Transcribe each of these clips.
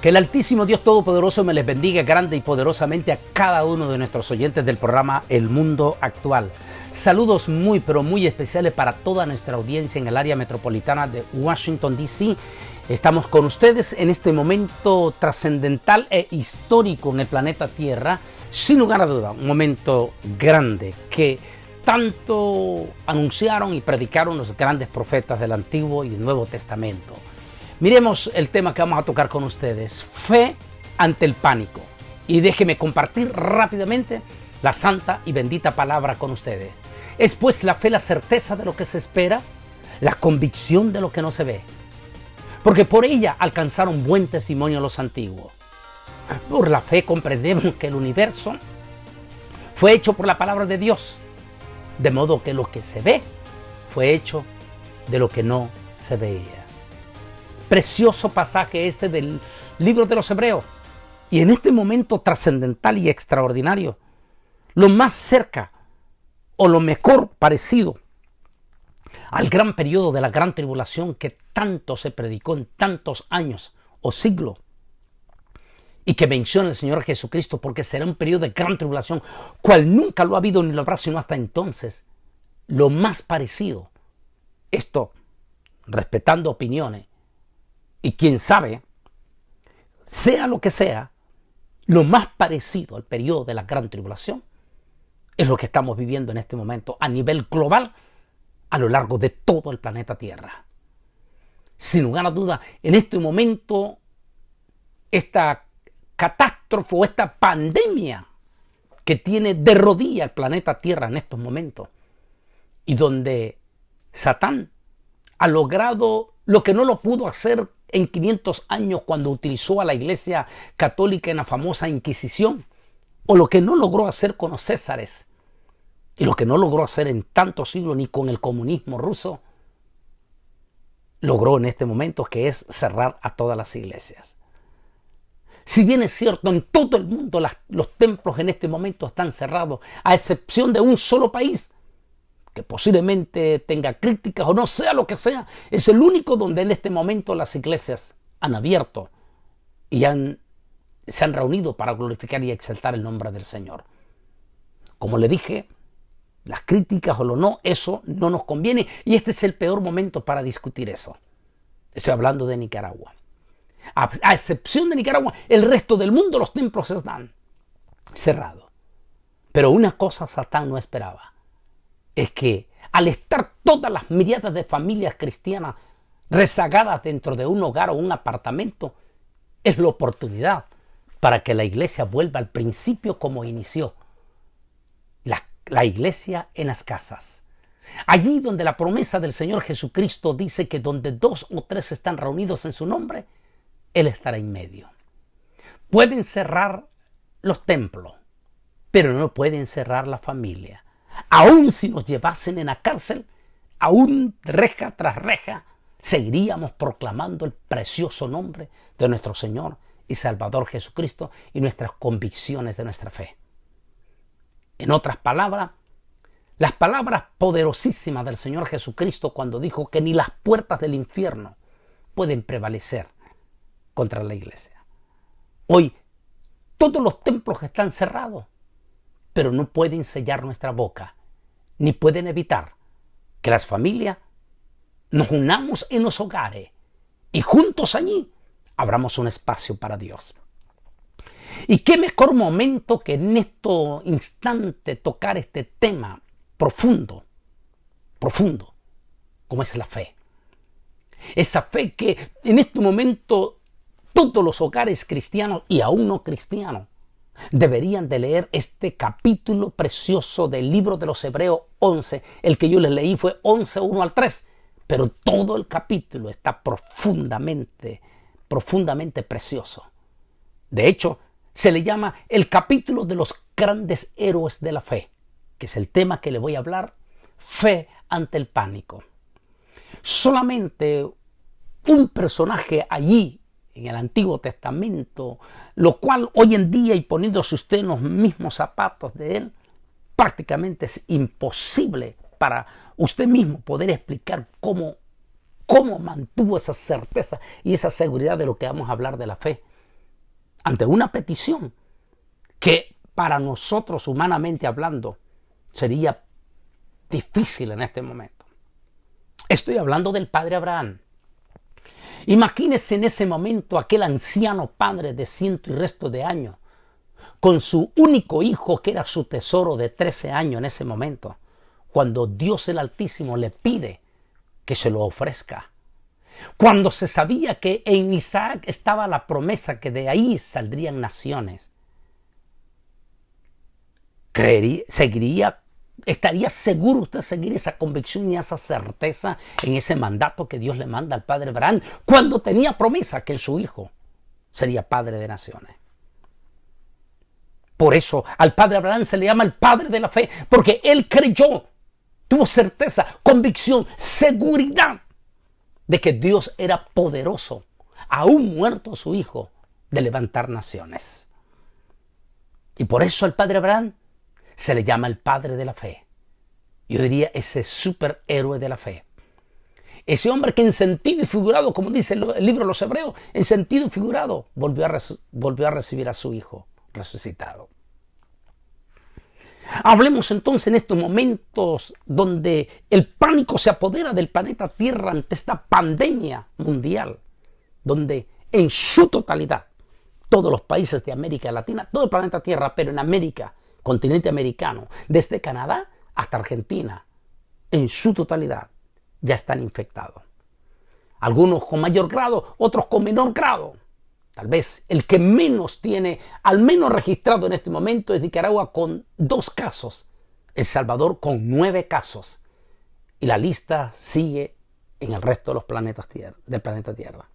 Que el Altísimo Dios Todopoderoso me les bendiga grande y poderosamente a cada uno de nuestros oyentes del programa El Mundo Actual. Saludos muy pero muy especiales para toda nuestra audiencia en el área metropolitana de Washington, D.C. Estamos con ustedes en este momento trascendental e histórico en el planeta Tierra. Sin lugar a duda, un momento grande que tanto anunciaron y predicaron los grandes profetas del Antiguo y del Nuevo Testamento. Miremos el tema que vamos a tocar con ustedes, fe ante el pánico. Y déjeme compartir rápidamente la santa y bendita palabra con ustedes. Es pues la fe la certeza de lo que se espera, la convicción de lo que no se ve. Porque por ella alcanzaron buen testimonio los antiguos. Por la fe comprendemos que el universo fue hecho por la palabra de Dios. De modo que lo que se ve fue hecho de lo que no se veía. Precioso pasaje este del libro de los Hebreos. Y en este momento trascendental y extraordinario, lo más cerca o lo mejor parecido al gran periodo de la gran tribulación que tanto se predicó en tantos años o siglos y que menciona el Señor Jesucristo, porque será un periodo de gran tribulación, cual nunca lo ha habido ni lo habrá sino hasta entonces. Lo más parecido, esto respetando opiniones, y quién sabe, sea lo que sea, lo más parecido al periodo de la gran tribulación es lo que estamos viviendo en este momento a nivel global a lo largo de todo el planeta Tierra. Sin lugar a duda, en este momento, esta catástrofe o esta pandemia que tiene de rodillas el planeta Tierra en estos momentos y donde Satán ha logrado lo que no lo pudo hacer en 500 años cuando utilizó a la Iglesia Católica en la famosa Inquisición, o lo que no logró hacer con los Césares, y lo que no logró hacer en tantos siglos ni con el comunismo ruso, logró en este momento, que es cerrar a todas las iglesias. Si bien es cierto, en todo el mundo los templos en este momento están cerrados, a excepción de un solo país, que posiblemente tenga críticas o no sea lo que sea, es el único donde en este momento las iglesias han abierto y se han reunido para glorificar y exaltar el nombre del Señor. Como le dije, las críticas o lo no, eso no nos conviene y este es el peor momento para discutir eso. Estoy hablando de Nicaragua. A excepción de Nicaragua, el resto del mundo los templos están cerrados. Pero una cosa Satán no esperaba. Es que al estar todas las miriadas de familias cristianas rezagadas dentro de un hogar o un apartamento, es la oportunidad para que la iglesia vuelva al principio como inició. La iglesia en las casas. Allí donde la promesa del Señor Jesucristo dice que donde 2 o 3 están reunidos en su nombre, Él estará en medio. Pueden cerrar los templos, pero no pueden cerrar la familia. Aún si nos llevasen en la cárcel, aún reja tras reja, seguiríamos proclamando el precioso nombre de nuestro Señor y Salvador Jesucristo y nuestras convicciones de nuestra fe. En otras palabras, las palabras poderosísimas del Señor Jesucristo cuando dijo que ni las puertas del infierno pueden prevalecer contra la iglesia. Hoy todos los templos están cerrados, pero no pueden sellar nuestra boca, ni pueden evitar que las familias nos unamos en los hogares y juntos allí abramos un espacio para Dios. Y qué mejor momento que en este instante tocar este tema profundo, como es la fe. Esa fe que en este momento todos los hogares cristianos y aún no cristianos deberían de leer este capítulo precioso del libro de los Hebreos 11. El que yo les leí fue 11, 1 al 3. Pero todo el capítulo está profundamente precioso. De hecho, se le llama el capítulo de los grandes héroes de la fe, que es el tema que le voy a hablar, fe ante el pánico. Solamente un personaje allí en el Antiguo Testamento, lo cual hoy en día, y poniéndose usted en los mismos zapatos de él, prácticamente es imposible para usted mismo poder explicar cómo mantuvo esa certeza y esa seguridad de lo que vamos a hablar de la fe. ante una petición que para nosotros, humanamente hablando, sería difícil en este momento. Estoy hablando del padre Abraham. Imagínese en ese momento aquel anciano padre de ciento y resto de años, con su único hijo que era su tesoro de 13 años en ese momento, cuando Dios el Altísimo le pide que se lo ofrezca. Cuando se sabía que en Isaac estaba la promesa que de ahí saldrían naciones. ¿Estaría seguro usted seguir esa convicción y esa certeza en ese mandato que Dios le manda al padre Abraham cuando tenía promesa que su hijo sería padre de naciones? Por eso al padre Abraham se le llama el padre de la fe, porque él creyó, tuvo certeza, convicción, seguridad de que Dios era poderoso, aún muerto su hijo, de levantar naciones. Y por eso al padre Abraham se le llama el padre de la fe. Yo diría ese superhéroe de la fe. Ese hombre que en sentido figurado, como dice el libro de los Hebreos, en sentido figurado volvió a recibir a su hijo resucitado. Hablemos entonces en estos momentos donde el pánico se apodera del planeta Tierra ante esta pandemia mundial, donde en su totalidad todos los países de América Latina, todo el planeta Tierra, pero en América, continente americano, desde Canadá hasta Argentina, en su totalidad ya están infectados. Algunos con mayor grado, otros con menor grado. Tal vez el que menos tiene, al menos registrado en este momento, es Nicaragua con 2 casos, El Salvador con 9 casos. Y la lista sigue en el resto de los planetas del planeta Tierra.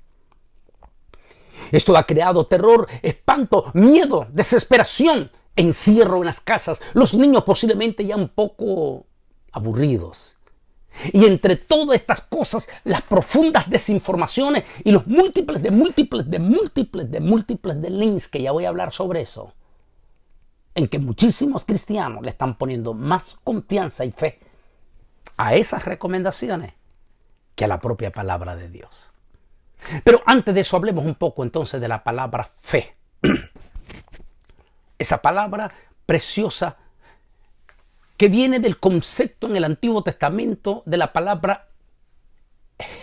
Esto ha creado terror, espanto, miedo, desesperación, encierro en las casas, los niños posiblemente ya un poco aburridos. Y entre todas estas cosas, las profundas desinformaciones y los múltiples de links, que ya voy a hablar sobre eso, en que muchísimos cristianos le están poniendo más confianza y fe a esas recomendaciones que a la propia palabra de Dios. Pero antes de eso hablemos un poco entonces de la palabra fe. Esa palabra preciosa que viene del concepto en el Antiguo Testamento de la palabra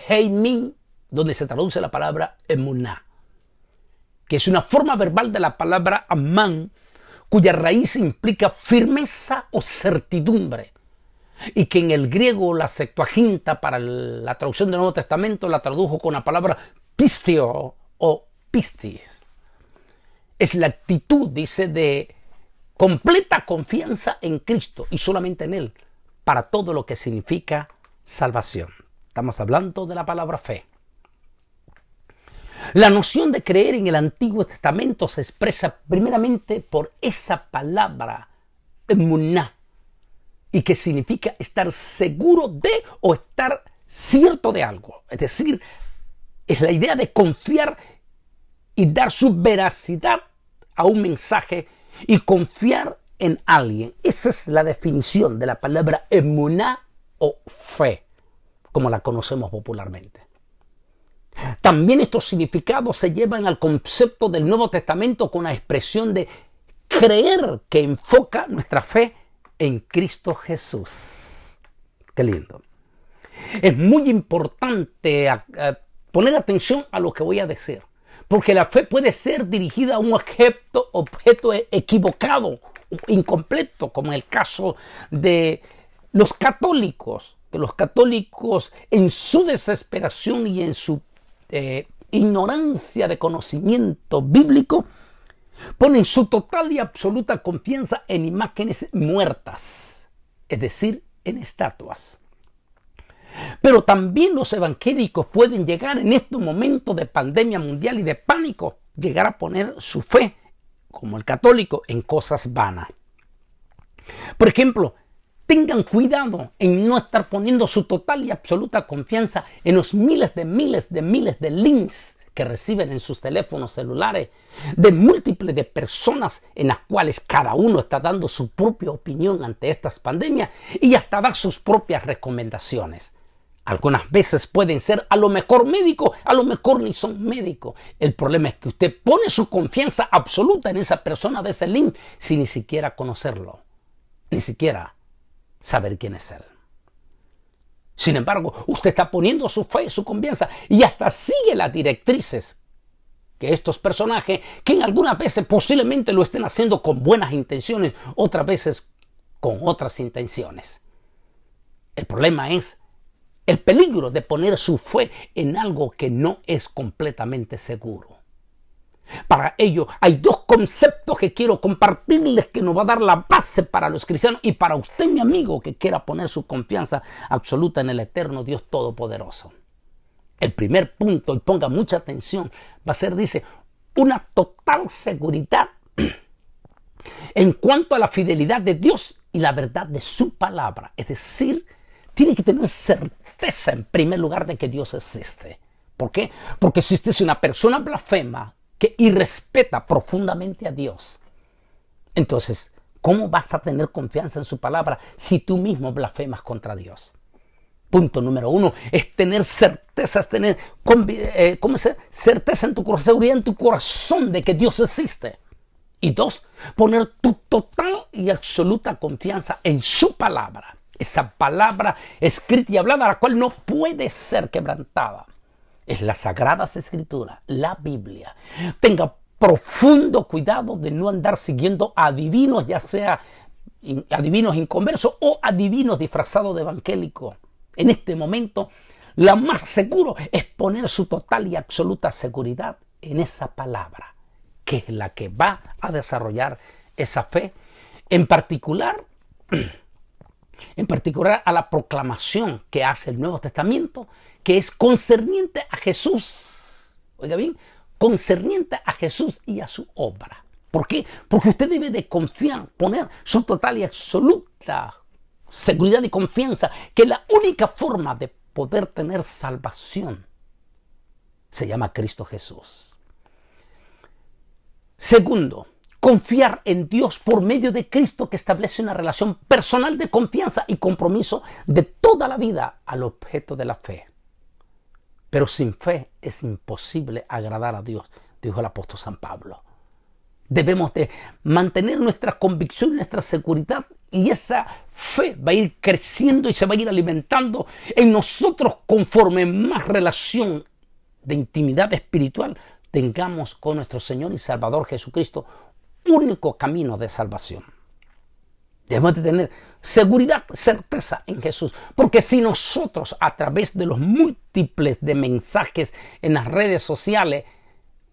Heimin, donde se traduce la palabra emuná, que es una forma verbal de la palabra amán, cuya raíz implica firmeza o certidumbre, y que en el griego la Septuaginta para la traducción del Nuevo Testamento la tradujo con la palabra pistio o pistis. Es la actitud, dice, de completa confianza en Cristo y solamente en Él para todo lo que significa salvación. Estamos hablando de la palabra fe. La noción de creer en el Antiguo Testamento se expresa primeramente por esa palabra emuná, y que significa estar seguro de o estar cierto de algo. Es decir, es la idea de confiar y dar su veracidad a un mensaje y confiar en alguien. Esa es la definición de la palabra emuná o fe, como la conocemos popularmente. También estos significados se llevan al concepto del Nuevo Testamento con la expresión de creer, que enfoca nuestra fe en Cristo Jesús. Qué lindo. Es muy importante poner atención a lo que voy a decir, porque la fe puede ser dirigida a un objeto equivocado, incompleto, como en el caso de los católicos, que los católicos en su desesperación y en su ignorancia de conocimiento bíblico ponen su total y absoluta confianza en imágenes muertas, es decir, en estatuas. Pero también los evangélicos pueden llegar en estos momentos de pandemia mundial y de pánico, llegar a poner su fe, como el católico, en cosas vanas. Por ejemplo, tengan cuidado en no estar poniendo su total y absoluta confianza en los miles de links que reciben en sus teléfonos celulares, de múltiples de personas en las cuales cada uno está dando su propia opinión ante estas pandemias y hasta da sus propias recomendaciones. Algunas veces pueden ser a lo mejor médicos, a lo mejor ni son médicos. El problema es que usted pone su confianza absoluta en esa persona de ese link sin ni siquiera conocerlo, ni siquiera saber quién es él. Sin embargo, usted está poniendo su fe, su confianza y hasta sigue las directrices que estos personajes, que en algunas veces posiblemente lo estén haciendo con buenas intenciones, otras veces con otras intenciones. El problema es el peligro de poner su fe en algo que no es completamente seguro. Para ello hay dos conceptos que quiero compartirles que nos va a dar la base para los cristianos y para usted, mi amigo, que quiera poner su confianza absoluta en el eterno Dios Todopoderoso. El primer punto, y ponga mucha atención, va a ser, dice, una total seguridad en cuanto a la fidelidad de Dios y la verdad de su palabra. Es decir, tiene que tener certeza en primer lugar de que Dios existe. ¿Por qué? Porque si usted es una persona blasfema que irrespeta profundamente a Dios, entonces, ¿cómo vas a tener confianza en su palabra si tú mismo blasfemas contra Dios? Punto número 1 es tener certeza, es tener certeza en tu corazón, seguridad en tu corazón de que Dios existe. Y 2, poner tu total y absoluta confianza en su palabra. Esa palabra escrita y hablada, la cual no puede ser quebrantada. Es las Sagradas Escrituras, la Biblia. Tenga profundo cuidado de no andar siguiendo a adivinos, ya sea adivinos inconversos o adivinos disfrazados de evangélicos. En este momento, lo más seguro es poner su total y absoluta seguridad en esa palabra, que es la que va a desarrollar esa fe, en particular a la proclamación que hace el Nuevo Testamento, que es concerniente a Jesús. Oiga bien, concerniente a Jesús y a su obra. ¿Por qué? Porque usted debe de confiar, poner su total y absoluta seguridad y confianza que la única forma de poder tener salvación se llama Cristo Jesús. Segundo, confiar en Dios por medio de Cristo, que establece una relación personal de confianza y compromiso de toda la vida al objeto de la fe. Pero sin fe es imposible agradar a Dios, dijo el apóstol San Pablo. Debemos de mantener nuestra convicción y nuestra seguridad, y esa fe va a ir creciendo y se va a ir alimentando en nosotros conforme más relación de intimidad espiritual tengamos con nuestro Señor y Salvador Jesucristo, único camino de salvación. Debemos de tener seguridad, certeza en Jesús, porque si nosotros a través de los múltiples de mensajes en las redes sociales,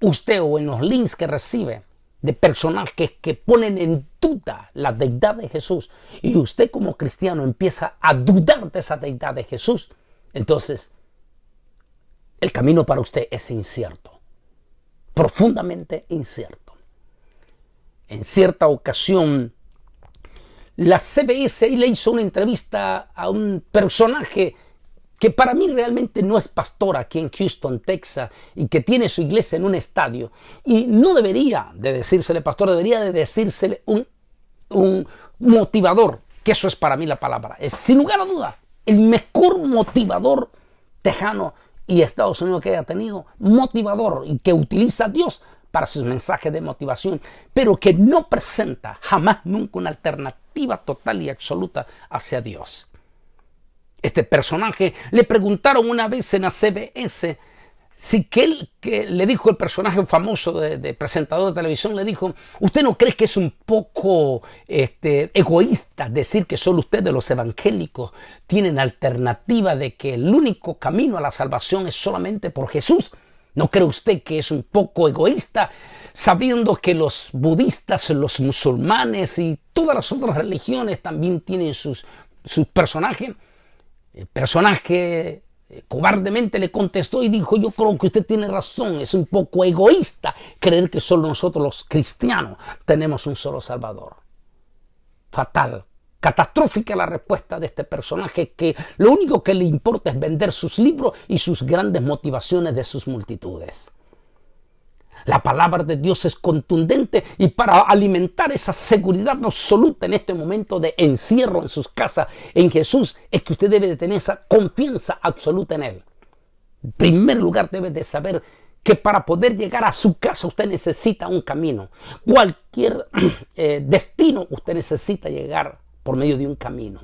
usted o en los links que recibe de personajes que ponen en duda la deidad de Jesús, y usted como cristiano empieza a dudar de esa deidad de Jesús, entonces el camino para usted es incierto, profundamente incierto. En cierta ocasión, la CBS le hizo una entrevista a un personaje que para mí realmente no es pastor aquí en Houston, Texas, y que tiene su iglesia en un estadio. Y no debería de decírsele pastor, debería de decírsele un motivador, que eso es para mí la palabra. Es sin lugar a duda el mejor motivador tejano y Estados Unidos que haya tenido, motivador, y que utiliza a Dios para sus mensajes de motivación, pero que no presenta jamás nunca una alternativa total y absoluta hacia Dios. Este personaje le preguntaron una vez en la CBS si que le dijo el personaje famoso de presentador de televisión, le dijo: ¿usted no cree que es un poco egoísta decir que solo ustedes los evangélicos tienen alternativa de que el único camino a la salvación es solamente por Jesús? ¿No cree usted que es un poco egoísta sabiendo que los budistas, los musulmanes y todas las otras religiones también tienen sus personajes? El personaje cobardemente le contestó y dijo: yo creo que usted tiene razón, es un poco egoísta creer que solo nosotros los cristianos tenemos un solo Salvador. Fatal, catastrófica la respuesta de este personaje, que lo único que le importa es vender sus libros y sus grandes motivaciones de sus multitudes. La palabra de Dios es contundente y para alimentar esa seguridad absoluta en este momento de encierro en sus casas en Jesús es que usted debe de tener esa confianza absoluta en Él. En primer lugar debe de saber que para poder llegar a su casa usted necesita un camino. Cualquier destino usted necesita llegar por medio de un camino.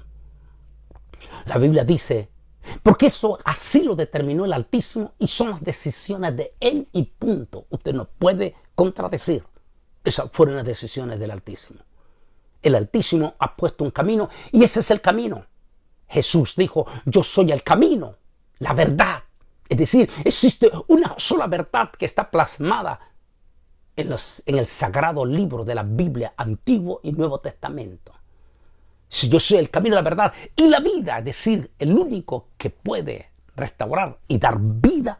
La Biblia dice, porque eso así lo determinó el Altísimo y son las decisiones de Él y punto. Usted no puede contradecir. Esas fueron las decisiones del Altísimo. El Altísimo ha puesto un camino y ese es el camino. Jesús dijo, yo soy el camino, la verdad. Es decir, existe una sola verdad que está plasmada en el sagrado libro de la Biblia, Antiguo y Nuevo Testamento. Si yo soy el camino, la verdad y la vida, es decir, el único que puede restaurar y dar vida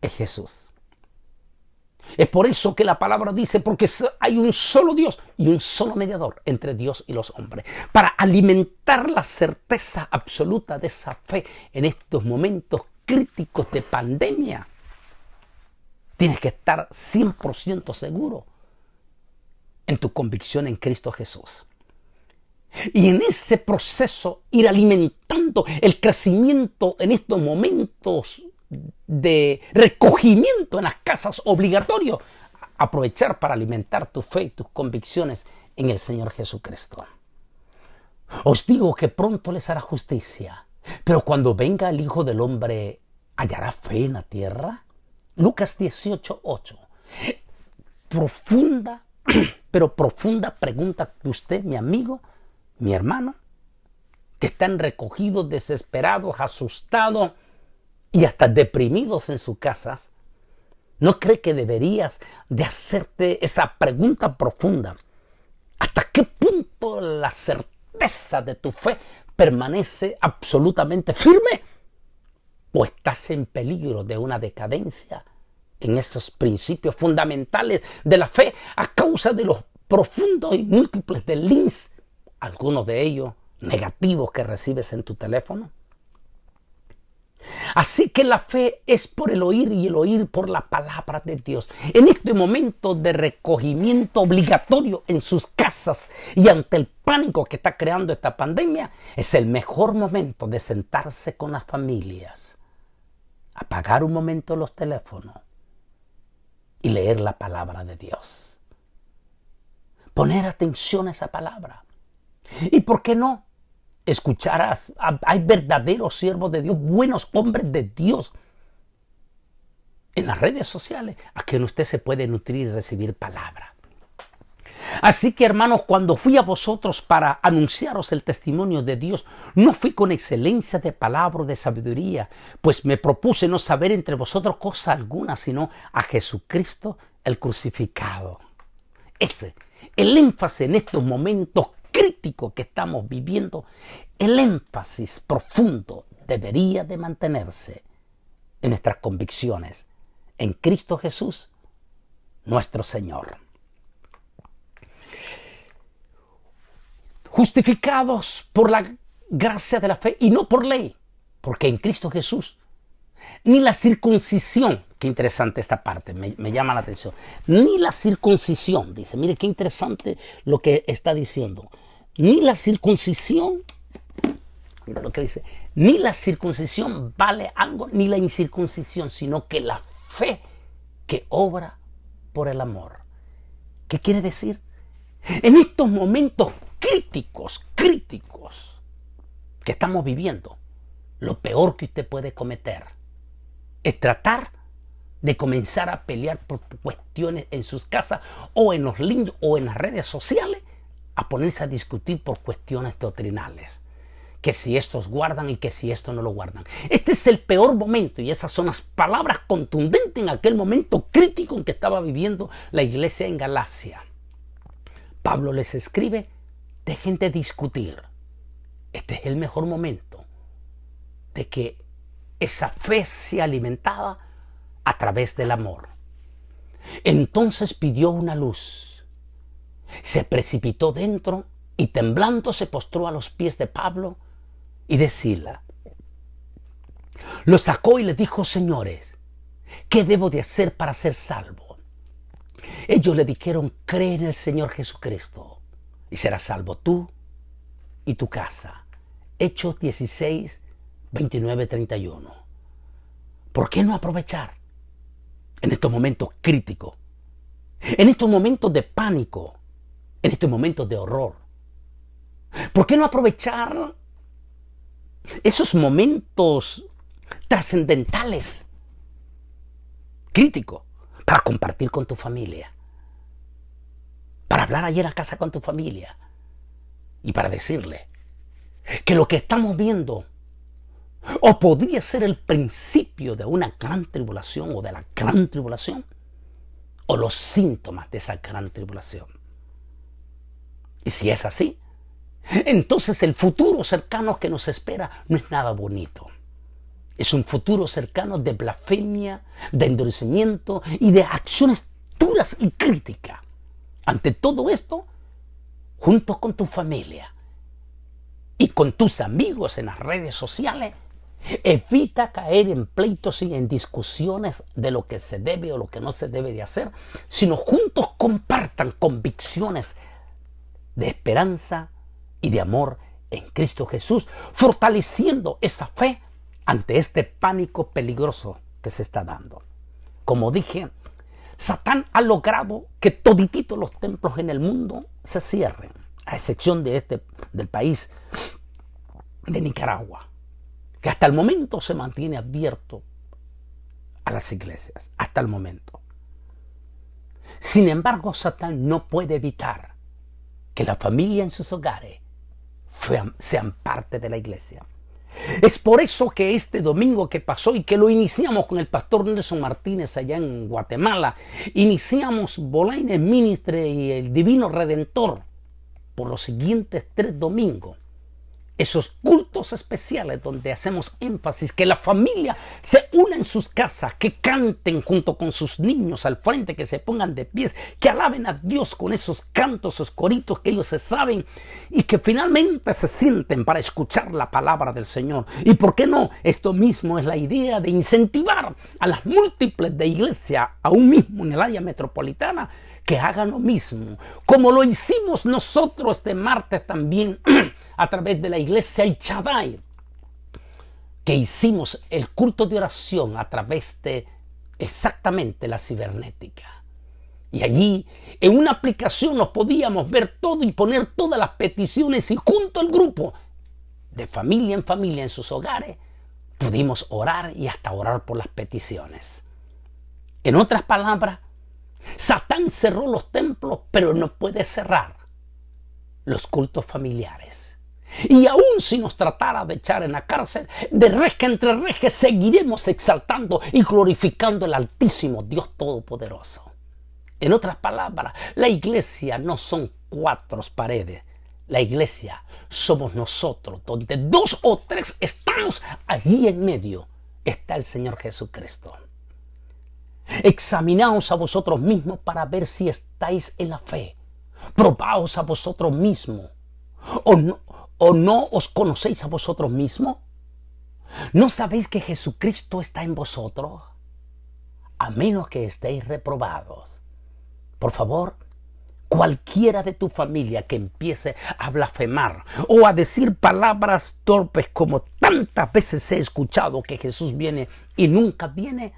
es Jesús. Es por eso que la palabra dice, porque hay un solo Dios y un solo mediador entre Dios y los hombres. Para alimentar la certeza absoluta de esa fe en estos momentos críticos de pandemia, tienes que estar 100% seguro en tu convicción en Cristo Jesús. Y en ese proceso ir alimentando el crecimiento en estos momentos de recogimiento en las casas obligatorio, aprovechar para alimentar tu fe y tus convicciones en el Señor Jesucristo. Os digo que pronto les hará justicia, pero cuando venga el Hijo del Hombre, ¿hallará fe en la tierra? Lucas 18:8. Profunda, pero profunda pregunta que usted, mi amigo, mi hermano, que están recogidos, desesperados, asustados y hasta deprimidos en sus casas, ¿no cree que deberías de hacerte esa pregunta profunda? ¿Hasta qué punto la certeza de tu fe permanece absolutamente firme? ¿O estás en peligro de una decadencia en esos principios fundamentales de la fe a causa de los profundos y múltiples links, algunos de ellos negativos, que recibes en tu teléfono? Así que la fe es por el oír y el oír por la palabra de Dios. En este momento de recogimiento obligatorio en sus casas y ante el pánico que está creando esta pandemia, es el mejor momento de sentarse con las familias, apagar un momento los teléfonos y leer la palabra de Dios. Poner atención a esa palabra. ¿Y por qué no? Escucharás, hay verdaderos siervos de Dios, buenos hombres de Dios en las redes sociales a quien usted se puede nutrir y recibir palabra. Así que, hermanos, cuando fui a vosotros para anunciaros el testimonio de Dios, no fui con excelencia de palabra o de sabiduría, pues me propuse no saber entre vosotros cosa alguna, sino a Jesucristo el crucificado. El énfasis en estos momentos crítico que estamos viviendo, el énfasis profundo debería de mantenerse en nuestras convicciones en Cristo Jesús, nuestro Señor. Justificados por la gracia de la fe y no por ley, porque en Cristo Jesús ni la circuncisión, qué interesante esta parte, me llama la atención, ni la circuncisión, dice, mire qué interesante lo que está diciendo, ni la circuncisión, mira lo que dice, ni la circuncisión vale algo, ni la incircuncisión, sino que la fe que obra por el amor. ¿Qué quiere decir? En estos momentos críticos que estamos viviendo, lo peor que usted puede cometer es tratar de comenzar a pelear por cuestiones en sus casas o en los links o en las redes sociales, a ponerse a discutir por cuestiones doctrinales, que si estos guardan y que si esto no lo guardan. Este es el peor momento y esas son las palabras contundentes en aquel momento crítico en que estaba viviendo la iglesia en Galacia. Pablo les escribe, dejen de discutir. Este es el mejor momento de que esa fe sea alimentada a través del amor. Entonces pidió una luz, se precipitó dentro y temblando se postró a los pies de Pablo y de Sila. Lo sacó y le dijo, señores, ¿qué debo de hacer para ser salvo? Ellos le dijeron, cree en el Señor Jesucristo y serás salvo tú y tu casa. Hechos 16, 29, 31. ¿Por qué no aprovechar en estos momentos críticos, en estos momentos de pánico, en estos momentos de horror? ¿Por qué no aprovechar esos momentos trascendentales, críticos, para compartir con tu familia, para hablar allí en la casa con tu familia y para decirle que lo que estamos viendo o podría ser el principio de una gran tribulación o de la gran tribulación o los síntomas de esa gran tribulación? Y si es así, entonces el futuro cercano que nos espera no es nada bonito. Es un futuro cercano de blasfemia, de endurecimiento y de acciones duras y críticas. Ante todo esto, junto con tu familia y con tus amigos en las redes sociales, evita caer en pleitos y en discusiones de lo que se debe o lo que no se debe de hacer, sino juntos compartan convicciones de esperanza y de amor en Cristo Jesús, fortaleciendo esa fe ante este pánico peligroso que se está dando. Como dije, Satán ha logrado que todititos los templos en el mundo se cierren, a excepción del país de Nicaragua, que hasta el momento se mantiene abierto a las iglesias, hasta el momento. Sin embargo, Satán no puede evitar que la familia en sus hogares sean parte de la iglesia. Es por eso que este domingo que pasó y que lo iniciamos con el pastor Nelson Martínez allá en Guatemala, iniciamos Bolaines Ministry y el Divino Redentor por los siguientes 3 domingos. Esos cultos especiales donde hacemos énfasis que la familia se una en sus casas, que canten junto con sus niños al frente, que se pongan de pies, que alaben a Dios con esos cantos, esos coritos que ellos se saben y que finalmente se sienten para escuchar la palabra del Señor. Y por qué no, esto mismo es la idea de incentivar a las múltiples de iglesia, aún mismo en el área metropolitana, que hagan lo mismo, como lo hicimos nosotros este martes también a través de la iglesia El Shaddai, que hicimos el culto de oración a través de exactamente la cibernética. Y allí en una aplicación nos podíamos ver todo y poner todas las peticiones y junto al grupo, de familia en familia en sus hogares, pudimos orar y hasta orar por las peticiones. En otras palabras, Satán cerró los templos, pero no puede cerrar los cultos familiares. Y aún si nos tratara de echar en la cárcel, de reje entre reje seguiremos exaltando y glorificando al Altísimo Dios Todopoderoso. En otras palabras, la iglesia no son 4 paredes. La iglesia somos nosotros, donde 2 o 3 estamos, allí en medio está el Señor Jesucristo. Examinaos a vosotros mismos para ver si estáis en la fe. Probaos a vosotros mismos. ¿O no os conocéis a vosotros mismos? ¿No sabéis que Jesucristo está en vosotros? A menos que estéis reprobados. Por favor, cualquiera de tu familia que empiece a blasfemar o a decir palabras torpes como tantas veces he escuchado que Jesús viene y nunca viene,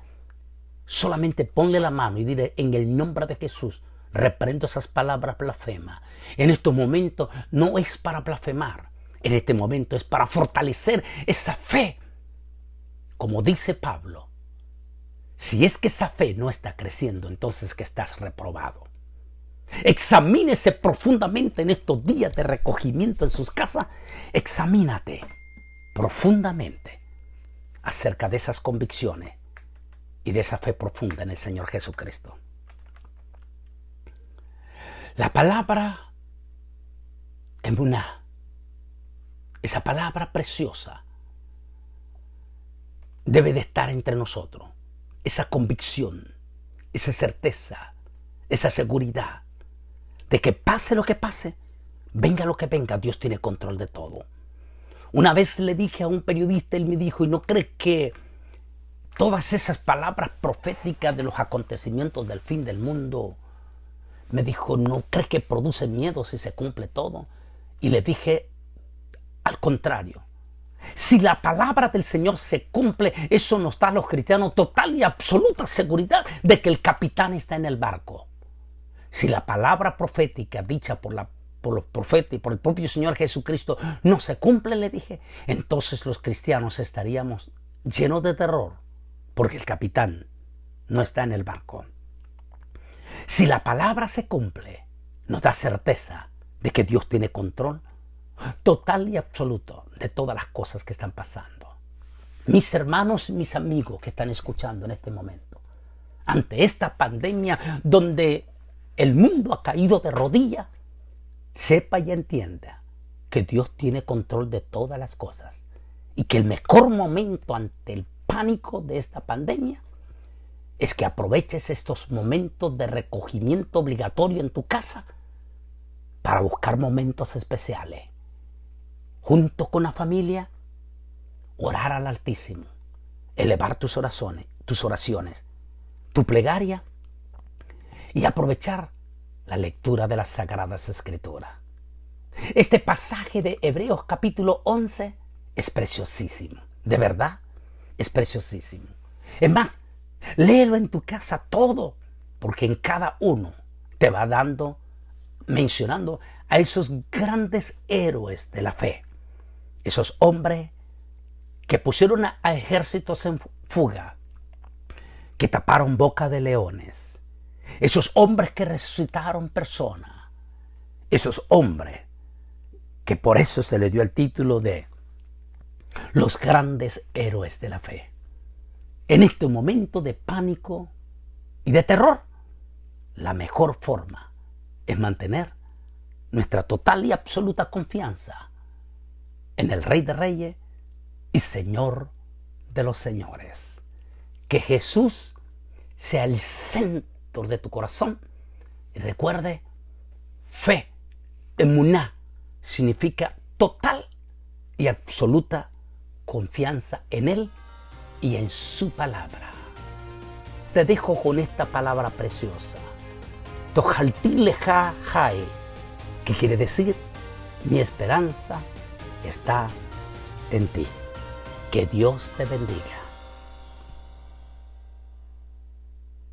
solamente ponle la mano y dile: en el nombre de Jesús, reprendo esas palabras blasfemas. En estos momentos no es para blasfemar. En este momento es para fortalecer esa fe. Como dice Pablo, si es que esa fe no está creciendo, entonces que estás reprobado. Examínese profundamente en estos días de recogimiento en sus casas. Examínate profundamente acerca de esas convicciones y de esa fe profunda en el Señor Jesucristo. La palabra emuná, esa palabra preciosa, debe de estar entre nosotros. Esa convicción, esa certeza, esa seguridad de que pase lo que pase, venga lo que venga, Dios tiene control de todo. Una vez le dije a un periodista, él me dijo: ¿y no crees que todas esas palabras proféticas de los acontecimientos del fin del mundo Me dijo, ¿no crees que produce miedo si se cumple todo? Y le dije, al contrario. Si la palabra del Señor se cumple, eso nos da a los cristianos total y absoluta seguridad de que el capitán está en el barco. Si la palabra profética dicha por los profetas y por el propio Señor Jesucristo no se cumple, le dije, entonces los cristianos estaríamos llenos de terror porque el capitán no está en el barco. Si la palabra se cumple, nos da certeza de que Dios tiene control total y absoluto de todas las cosas que están pasando. Mis hermanos, mis amigos que están escuchando en este momento, ante esta pandemia donde el mundo ha caído de rodillas, sepa y entienda que Dios tiene control de todas las cosas y que el mejor momento ante el pánico de esta pandemia es que aproveches estos momentos de recogimiento obligatorio en tu casa para buscar momentos especiales. Junto con la familia, orar al Altísimo, elevar tus oraciones, tu plegaria y aprovechar la lectura de las Sagradas Escrituras. Este pasaje de Hebreos capítulo 11 es preciosísimo, de verdad, es preciosísimo. Es más, léelo en tu casa todo, porque en cada uno te va mencionando a esos grandes héroes de la fe. Esos hombres que pusieron a ejércitos en fuga, que taparon boca de leones. Esos hombres que resucitaron personas. Esos hombres que por eso se le dio el título de los grandes héroes de la fe. En este momento de pánico y de terror, la mejor forma es mantener nuestra total y absoluta confianza en el Rey de Reyes y Señor de los Señores. Que Jesús sea el centro de tu corazón. Y recuerde, fe, emuná, significa total y absoluta confianza en Él y en su palabra. Te dejo con esta palabra preciosa. Tojalti leja jai, que quiere decir, mi esperanza está en ti. Que Dios te bendiga.